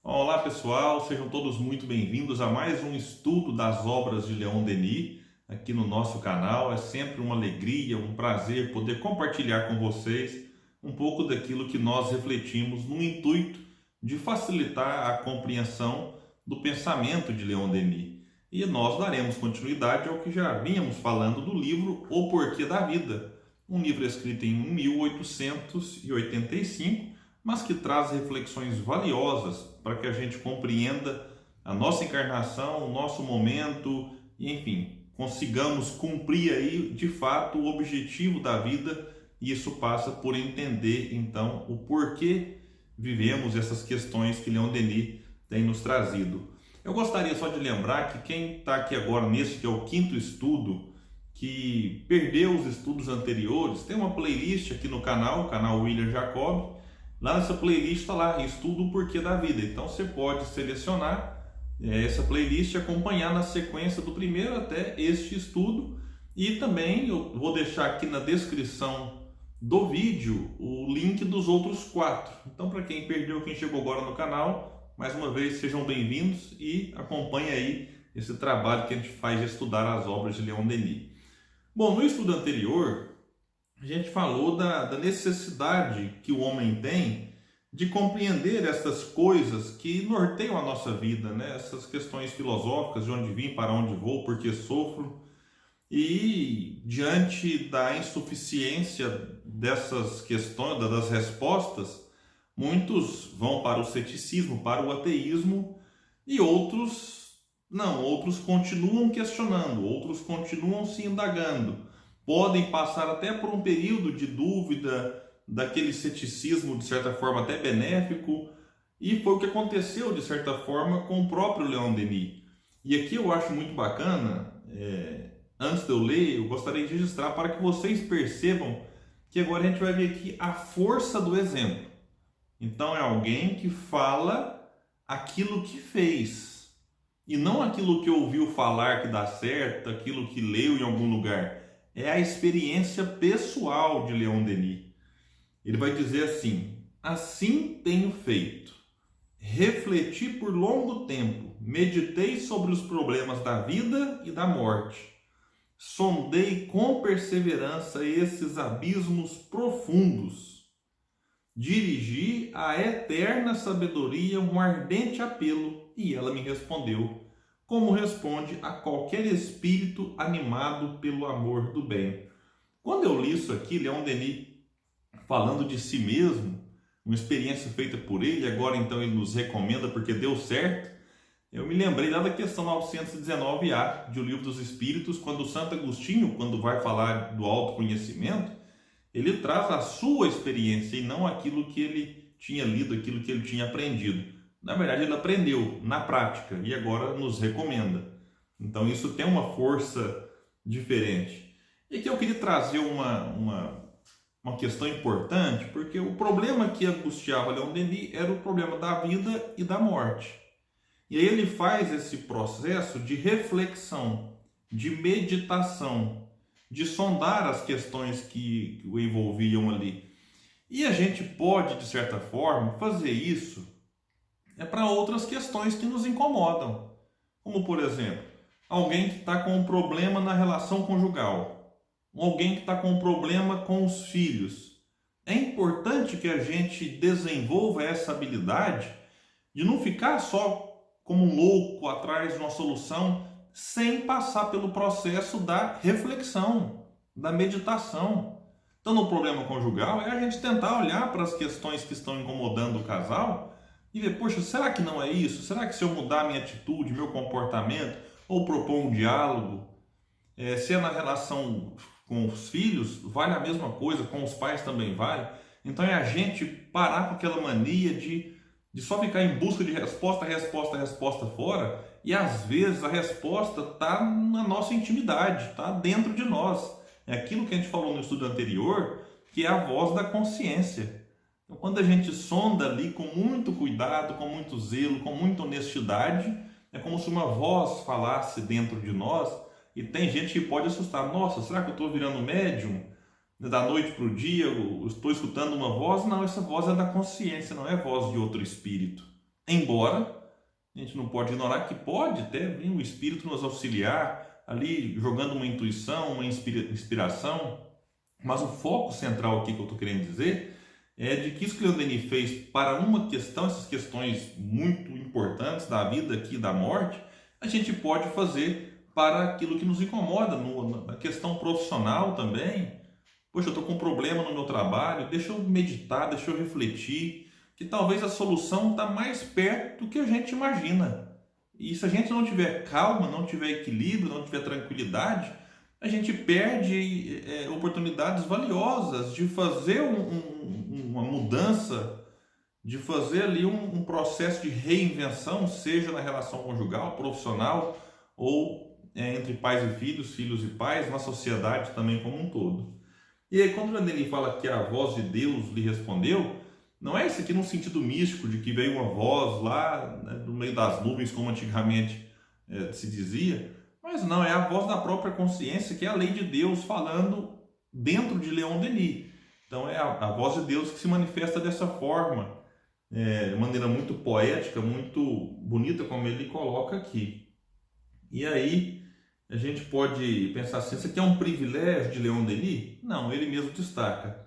Olá pessoal, sejam todos muito bem-vindos a mais um estudo das obras de Leon Denis aqui no nosso canal. É sempre uma alegria, um prazer poder compartilhar com vocês um pouco daquilo que nós refletimos no intuito de facilitar a compreensão do pensamento de Leon Denis. E nós daremos continuidade ao que já vínhamos falando do livro O Porquê da Vida, um livro escrito em 1885, mas que traz reflexões valiosas para que a gente compreenda a nossa encarnação, o nosso momento e, enfim, consigamos cumprir aí de fato o objetivo da vida. E isso passa por entender então o porquê vivemos essas questões que Leon Denis tem nos trazido. Eu gostaria só de lembrar que quem está aqui agora nesse que é o quinto estudo, que perdeu os estudos anteriores, tem uma playlist aqui no canal, o canal William Jacob. Lá nessa playlist está lá, Estudo o Porquê da Vida. Então você pode selecionar essa playlist e acompanhar na sequência do primeiro até este estudo. E também eu vou deixar aqui na descrição do vídeo o link dos outros 4. Então para quem perdeu, quem chegou agora no canal, mais uma vez sejam bem-vindos e acompanhe aí esse trabalho que a gente faz de estudar as obras de Leon Denis. Bom, no estudo anterior a gente falou da necessidade que o homem tem de compreender essas coisas que norteiam a nossa vida, né? Essas questões filosóficas, de onde vim, para onde vou, por que sofro. E diante da insuficiência dessas questões, das respostas, muitos vão para o ceticismo, para o ateísmo, e outros não, outros continuam questionando, outros continuam se indagando. Podem passar até por um período de dúvida, daquele ceticismo de certa forma até benéfico, e foi o que aconteceu de certa forma com o próprio Leon Denis. E aqui eu acho muito bacana, antes de eu ler, eu gostaria de registrar para que vocês percebam que agora a gente vai ver aqui a força do exemplo. Então é alguém que fala aquilo que fez, e não aquilo que ouviu falar que dá certo, aquilo que leu em algum lugar. É a experiência pessoal de Leon Denis. Ele vai dizer assim: assim tenho feito, refleti por longo tempo, meditei sobre os problemas da vida e da morte, sondei com perseverança esses abismos profundos, dirigi à eterna sabedoria um ardente apelo e ela me respondeu, como responde a qualquer espírito animado pelo amor do bem. Quando eu li isso aqui, Leon Denis falando de si mesmo, uma experiência feita por ele, agora então ele nos recomenda porque deu certo, eu me lembrei lá da questão 919A de O Livro dos Espíritos, quando Santo Agostinho, quando vai falar do autoconhecimento, ele traz a sua experiência e não aquilo que ele tinha lido, aquilo que ele tinha aprendido. Na verdade, ele aprendeu na prática e agora nos recomenda. Então, isso tem uma força diferente. E aqui eu queria trazer uma questão importante, porque o problema que angustiava Leon Denis era o problema da vida e da morte. E aí ele faz esse processo de reflexão, de meditação, de sondar as questões que o envolviam ali. E a gente pode, de certa forma, fazer isso para outras questões que nos incomodam. Como, por exemplo, alguém que está com um problema na relação conjugal, alguém que está com um problema com os filhos. É importante que a gente desenvolva essa habilidade de não ficar só como um louco atrás de uma solução sem passar pelo processo da reflexão, da meditação. Então, no problema conjugal, é a gente tentar olhar para as questões que estão incomodando o casal e ver, poxa, será que não é isso? Será que se eu mudar minha atitude, meu comportamento, ou propor um diálogo, se é na relação com os filhos, vale a mesma coisa, com os pais também vale. Então é a gente parar com aquela mania de só ficar em busca de resposta fora, e às vezes a resposta está na nossa intimidade, está dentro de nós. É aquilo que a gente falou no estudo anterior, que é a voz da consciência. Então, quando a gente sonda ali com muito cuidado, com muito zelo, com muita honestidade, é como se uma voz falasse dentro de nós. E tem gente que pode assustar: nossa, será que eu estou virando médium? Da noite para o dia, eu estou escutando uma voz? Não, essa voz é da consciência, não é voz de outro espírito. embora a gente não pode ignorar que pode até vir o Espírito nos auxiliar, ali jogando uma intuição, uma inspiração, mas o foco central aqui que eu estou querendo dizer é de que isso que Leon Denis fez para uma questão, essas questões muito importantes da vida aqui, da morte, a gente pode fazer para aquilo que nos incomoda, na questão profissional também. Poxa, eu estou com um problema no meu trabalho, deixa eu meditar, deixa eu refletir, que talvez a solução está mais perto do que a gente imagina. E se a gente não tiver calma, não tiver equilíbrio, não tiver tranquilidade, a gente perde oportunidades valiosas de fazer uma mudança, de fazer ali um processo de reinvenção, seja na relação conjugal, profissional ou entre pais e filhos, filhos e pais, na sociedade também como um todo. E aí, quando ele fala que a voz de Deus lhe respondeu, não é isso aqui no sentido místico, de que veio uma voz lá, né, no meio das nuvens, como antigamente se dizia, mas não, é a voz da própria consciência, que é a lei de Deus falando dentro de Leon Denis. Então é a voz de Deus que se manifesta dessa forma, de maneira muito poética, muito bonita, como ele coloca aqui. E aí a gente pode pensar assim, isso aqui é um privilégio de Leon Denis? Não, ele mesmo destaca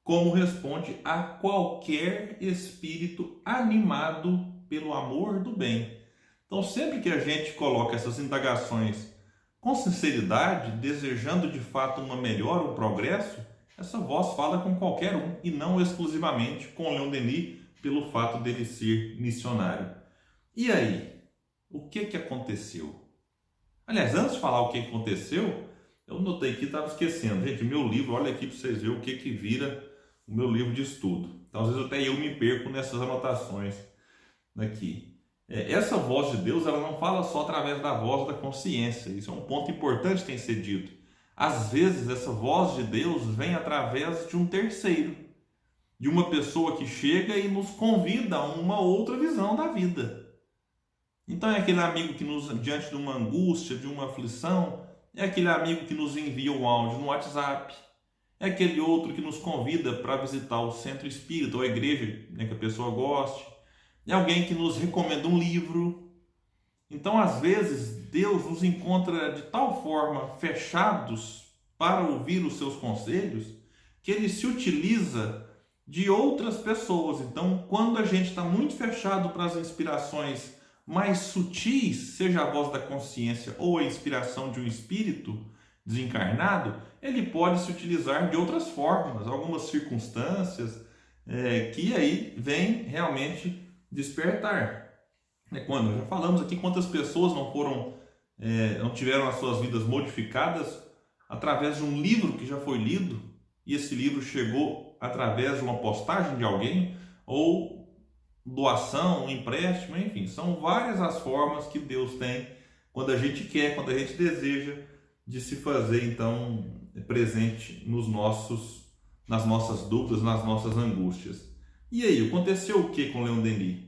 como responde a qualquer espírito animado pelo amor do bem. Então, sempre que a gente coloca essas indagações com sinceridade, desejando de fato uma melhora, um progresso, essa voz fala com qualquer um e não exclusivamente com Leon Denis, pelo fato dele ser missionário. E aí, o que aconteceu? Aliás, antes de falar o que aconteceu, eu notei aqui, estava esquecendo. Gente, meu livro, olha aqui para vocês verem o que vira o meu livro de estudo. Então, às vezes até eu me perco nessas anotações aqui. Essa voz de Deus, ela não fala só através da voz da consciência. Isso é um ponto importante que tem que ser dito. Às vezes, essa voz de Deus vem através de um terceiro, de uma pessoa que chega e nos convida a uma outra visão da vida. Então, é aquele amigo que nos, diante de uma angústia, de uma aflição, é aquele amigo que nos envia um áudio no WhatsApp, é aquele outro que nos convida para visitar o centro espírita ou a igreja, né, que a pessoa goste, é alguém que nos recomenda um livro. Então, às vezes, Deus nos encontra de tal forma fechados para ouvir os seus conselhos, que Ele se utiliza de outras pessoas. Então, quando a gente está muito fechado para as inspirações mais sutis, seja a voz da consciência ou a inspiração de um espírito desencarnado, ele pode se utilizar de outras formas, algumas circunstâncias que aí vem realmente despertar. Quando já falamos aqui quantas pessoas não tiveram as suas vidas modificadas através de um livro que já foi lido, e esse livro chegou através de uma postagem de alguém, ou doação, um empréstimo, enfim, são várias as formas que Deus tem quando a gente quer, quando a gente deseja, de se fazer então presente nas nossas dúvidas, nas nossas angústias. E aí, aconteceu o que com Leon Denis?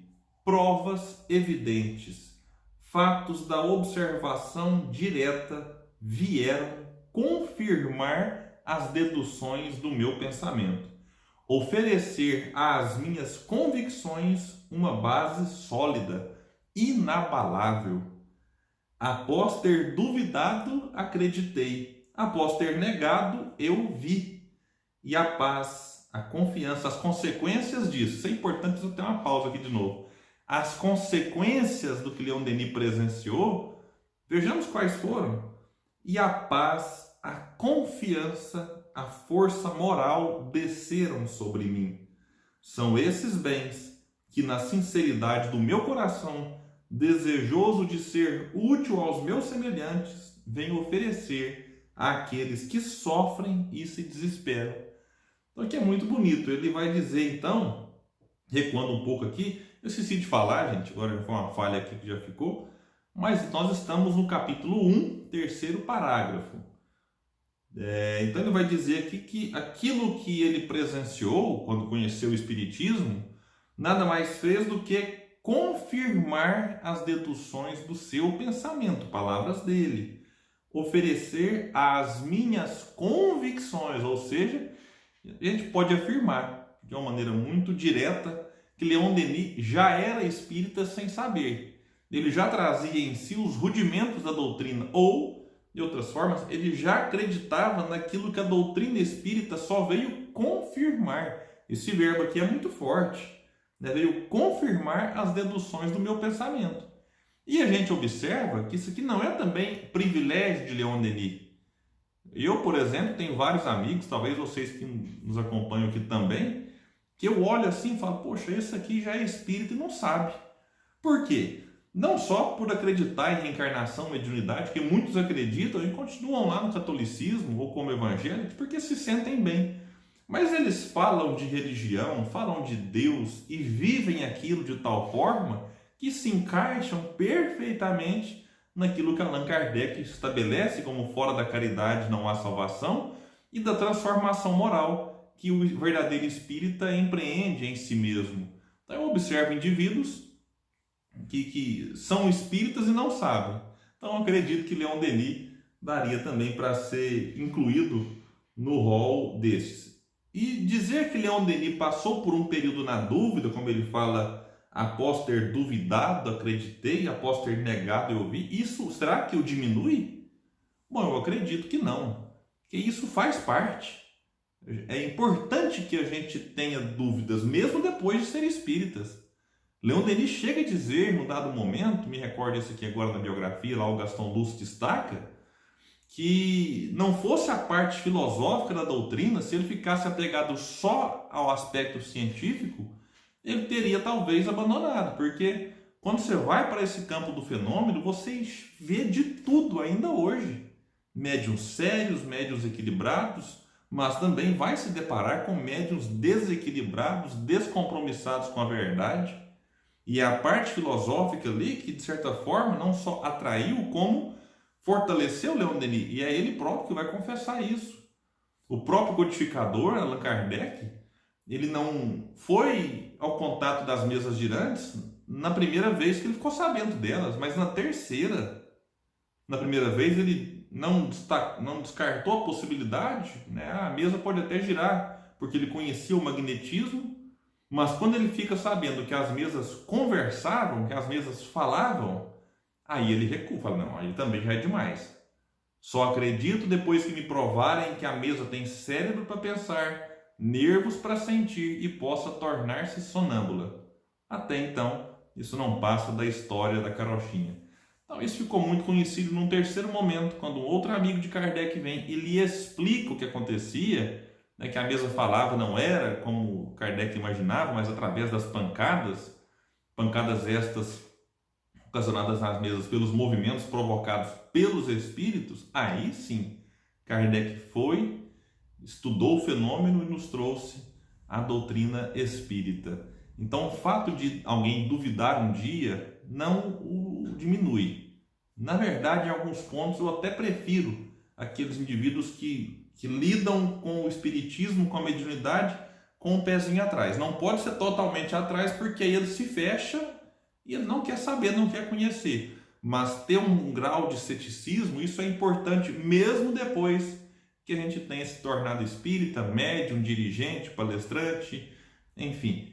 Provas evidentes, fatos da observação direta vieram confirmar as deduções do meu pensamento, oferecer às minhas convicções uma base sólida, inabalável. Após ter duvidado, acreditei. Após ter negado, eu vi. E a paz, a confiança, as consequências disso. Isso é importante, eu ter uma pausa aqui de novo. As consequências do que Leon Denis presenciou, vejamos quais foram. E a paz, a confiança, a força moral desceram sobre mim. São esses bens que, na sinceridade do meu coração, desejoso de ser útil aos meus semelhantes, venho oferecer àqueles que sofrem e se desesperam. Então aqui é muito bonito. Ele vai dizer então, recuando um pouco aqui, eu esqueci de falar, gente, agora foi uma falha aqui que já ficou, mas nós estamos no capítulo 1, terceiro parágrafo. Então ele vai dizer aqui que aquilo que ele presenciou quando conheceu o Espiritismo nada mais fez do que confirmar as deduções do seu pensamento, palavras dele, oferecer as minhas convicções, ou seja, a gente pode afirmar de uma maneira muito direta que Leon Denis já era espírita sem saber. Ele já trazia em si os rudimentos da doutrina, ou, de outras formas, ele já acreditava naquilo que a doutrina espírita só veio confirmar. Esse verbo aqui é muito forte, né? Veio confirmar as deduções do meu pensamento. E a gente observa que isso aqui não é também privilégio de Leon Denis. Eu, por exemplo, tenho vários amigos, talvez vocês que nos acompanham aqui também, que eu olho assim e falo, poxa, esse aqui já é espírita e não sabe. Por quê? Não só por acreditar em reencarnação, mediunidade, que muitos acreditam e continuam lá no catolicismo ou como evangélicos, porque se sentem bem. Mas eles falam de religião, falam de Deus e vivem aquilo de tal forma que se encaixam perfeitamente naquilo que Allan Kardec estabelece como fora da caridade não há salvação e da transformação moral que o verdadeiro espírita empreende em si mesmo. Então eu observo indivíduos que são espíritas e não sabem. Então eu acredito que Leon Denis daria também para ser incluído no rol desses. E dizer que Leon Denis passou por um período na dúvida, como ele fala, após ter duvidado, acreditei, após ter negado, eu vi, isso será que o diminui? Bom, eu acredito que não, que isso faz parte. É importante que a gente tenha dúvidas, mesmo depois de ser espíritas. Leon Denis chega a dizer, num dado momento, me recordo isso aqui agora na biografia, lá o Gaston Lúcio destaca, que não fosse a parte filosófica da doutrina, se ele ficasse apegado só ao aspecto científico, ele teria talvez abandonado, porque quando você vai para esse campo do fenômeno, você vê de tudo ainda hoje. Médiuns sérios, médiuns equilibrados, mas também vai se deparar com médiuns desequilibrados, descompromissados com a verdade. E é a parte filosófica ali que, de certa forma, não só atraiu, como fortaleceu Leon Denis. E é ele próprio que vai confessar isso. O próprio codificador, Allan Kardec, ele não foi ao contato das mesas girantes na primeira vez que ele ficou sabendo delas, mas na terceira. Na primeira vez ele não descartou a possibilidade, né? A mesa pode até girar, porque ele conhecia o magnetismo, mas quando ele fica sabendo que as mesas conversavam, que as mesas falavam, aí ele recua, fala, não, aí também já é demais. Só acredito depois que me provarem que a mesa tem cérebro para pensar, nervos para sentir e possa tornar-se sonâmbula. Até então, isso não passa da história da carochinha. Então, isso ficou muito conhecido num terceiro momento, quando um outro amigo de Kardec vem e lhe explica o que acontecia, né, que a mesa falava não era como Kardec imaginava, mas através das pancadas estas ocasionadas nas mesas pelos movimentos provocados pelos espíritos. Aí sim, Kardec foi, estudou o fenômeno e nos trouxe a doutrina espírita. Então, o fato de alguém duvidar um dia não o diminui. Na verdade, em alguns pontos, eu até prefiro aqueles indivíduos que lidam com o espiritismo, com a mediunidade, com o pezinho atrás. Não pode ser totalmente atrás, porque aí ele se fecha e ele não quer saber, não quer conhecer. Mas ter um grau de ceticismo, isso é importante, mesmo depois que a gente tenha se tornado espírita, médium, dirigente, palestrante, enfim.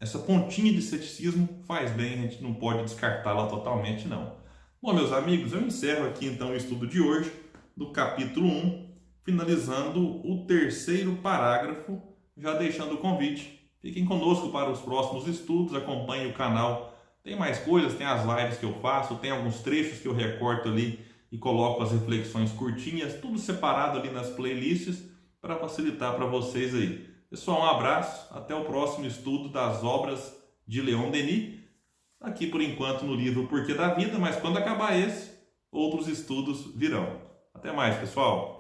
Essa pontinha de ceticismo faz bem, a gente não pode descartá-la totalmente, não. Bom, meus amigos, eu encerro aqui então o estudo de hoje, do capítulo 1, finalizando o terceiro parágrafo, já deixando o convite. Fiquem conosco para os próximos estudos, acompanhem o canal. Tem mais coisas, tem as lives que eu faço, tem alguns trechos que eu recorto ali e coloco as reflexões curtinhas, tudo separado ali nas playlists para facilitar para vocês aí. Pessoal, um abraço, até o próximo estudo das obras de Leon Denis, aqui por enquanto no livro Porquê da Vida, mas quando acabar esse, outros estudos virão. Até mais, pessoal!